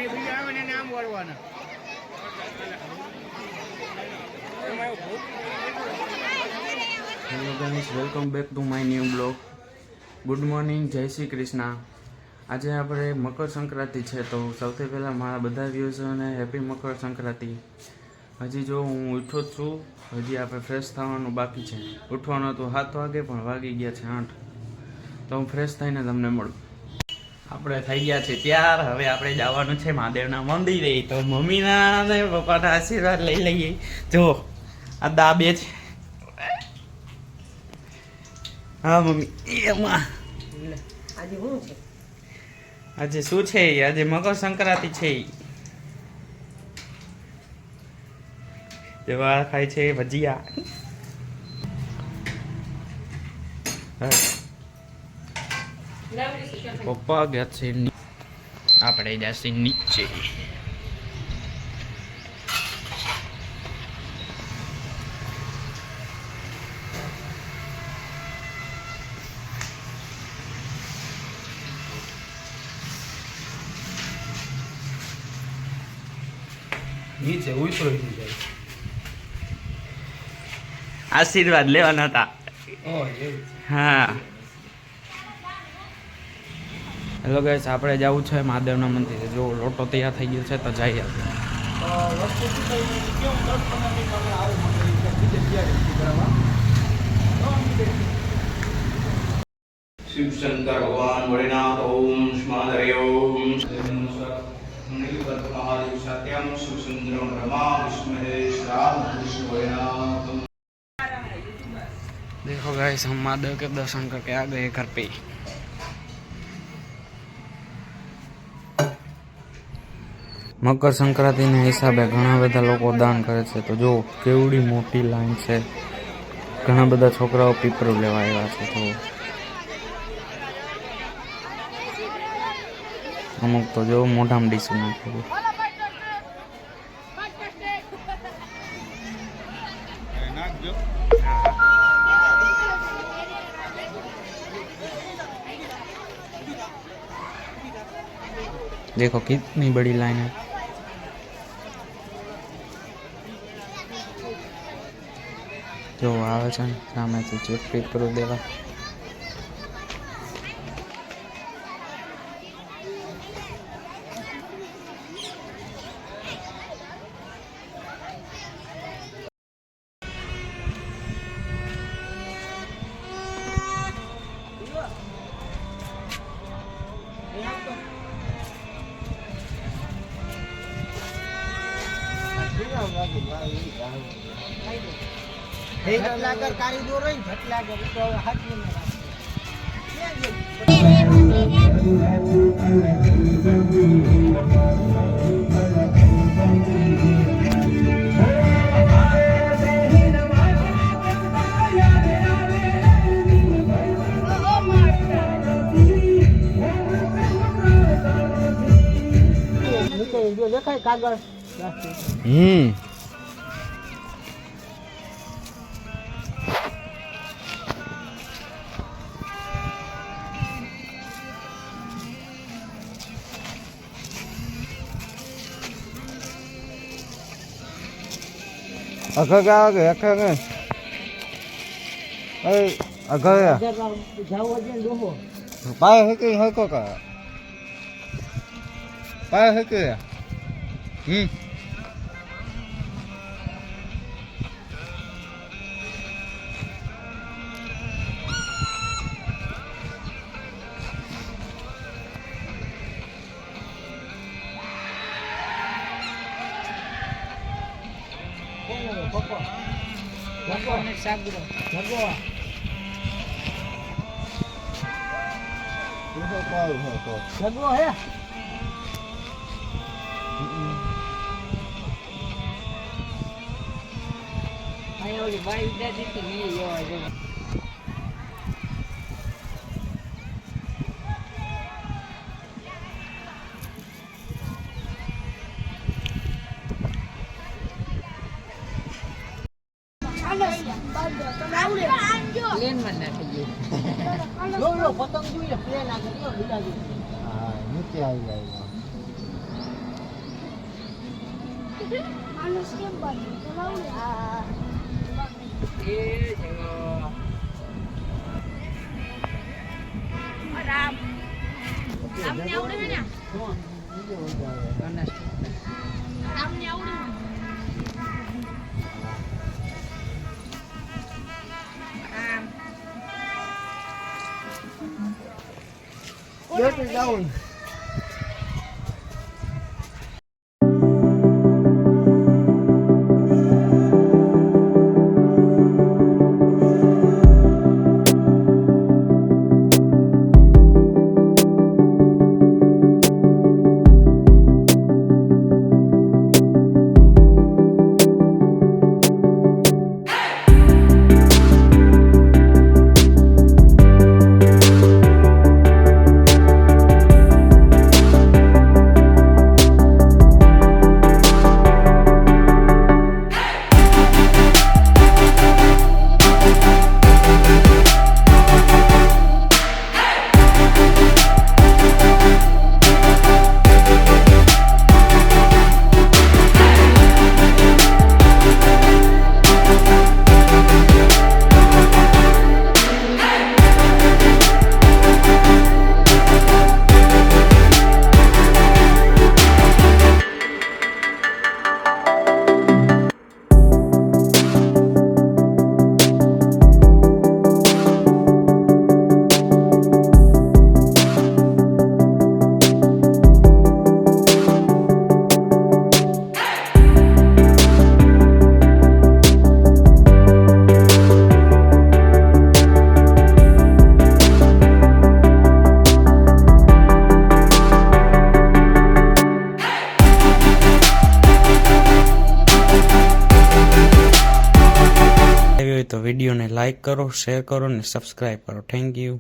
Hello guys, welcome back to my new blog. Good morning, જય શ્રી કૃષ્ણ. આજે આપણે મકર સંક્રાંતિ છે, તો સૌથી પહેલાં મારા બધા વ્યૂઝોને હેપી મકર સંક્રાંતિ. હજી જો હું ઉઠ્યો જ છું, હજી આપણે ફ્રેશ થવાનું બાકી છે. ઉઠવાનું તો 7 વાગે, પણ વાગી ગયા છે 8. તો હું ફ્રેશ થઈને તમને મળું. આપણે થઈ ગયા છે ત્યાર. હવે આપણે જવાનું છે મહાદેવના મંદિરે. તો મમ્મીના અને પપ્પાના આશીર્વાદ લઈ લઈએ. જો આ દાબે છે. હા મમ્મી, એમાં આજે શું છે? આજે શું છે? આજે મકર સંક્રાંતિ છે. જેવા ખાય છે ભજીયા. પપ્પા ગયા છે, આપણે જશે નીચે. નીચે ઉતરો જાય. આશીર્વાદ લેવાના હતા. હા હેલો ગાઈસ, આપણે જવું છે મહાદેવના મંદિરે. જો લોટો તૈયાર થઈ ગયો છે, તો જઈએ. शिव शंकर भगवान भोलेनाथ ओम स्मादरे ओम महादेव सत्यम सुसुंदरम रमा विष्णुहे श्राम कृष्ण भोलेनाथ. देखो गाइस, हम महादेव के दर्शन करके आ गए घर पे. મકર સંક્રાંતિના હિસાબે ઘણા બધા લોકો દાન કરે છે. તો જો કેવડી મોટી લાઈન છે. ઘણા બધા છોકરાઓ પીપરું લેવા આવ્યા છે. તો અમુક તો જો મોઢામાં ડીસું નાખે. देखो कितनी बड़ी लाइन है. जो આવે છે ને સામેથી ચેક પેપરો દેવા. झटलागर कारीगर હોય झटलागर તો હાથ ને જો દેખાય કાગળ. અઘા ગા કે અખા કે એ અઘા જાવ છે દોહો પાય હે કે હકો કા પાય હે કે ભગવાન સાગરો ભગવા ભગવો હે. અહીંયા ઓલી બાઈ ઉડા દીધી ને એ જોવા જેવું. પ્લેન માં નાખી જો પતંગ જોઈએ પ્લેન આગળ બીજા હા નીચે આવી જાય. માણસ કેમ બાજુ ચલાવું એ જગો રામ આમને આવડે છે ને આમને આવડે આમ ડાઉન તો વિડીયોને લાઈક કરો, શેર કરો ને સબસ્ક્રાઈબ કરો. Thank you.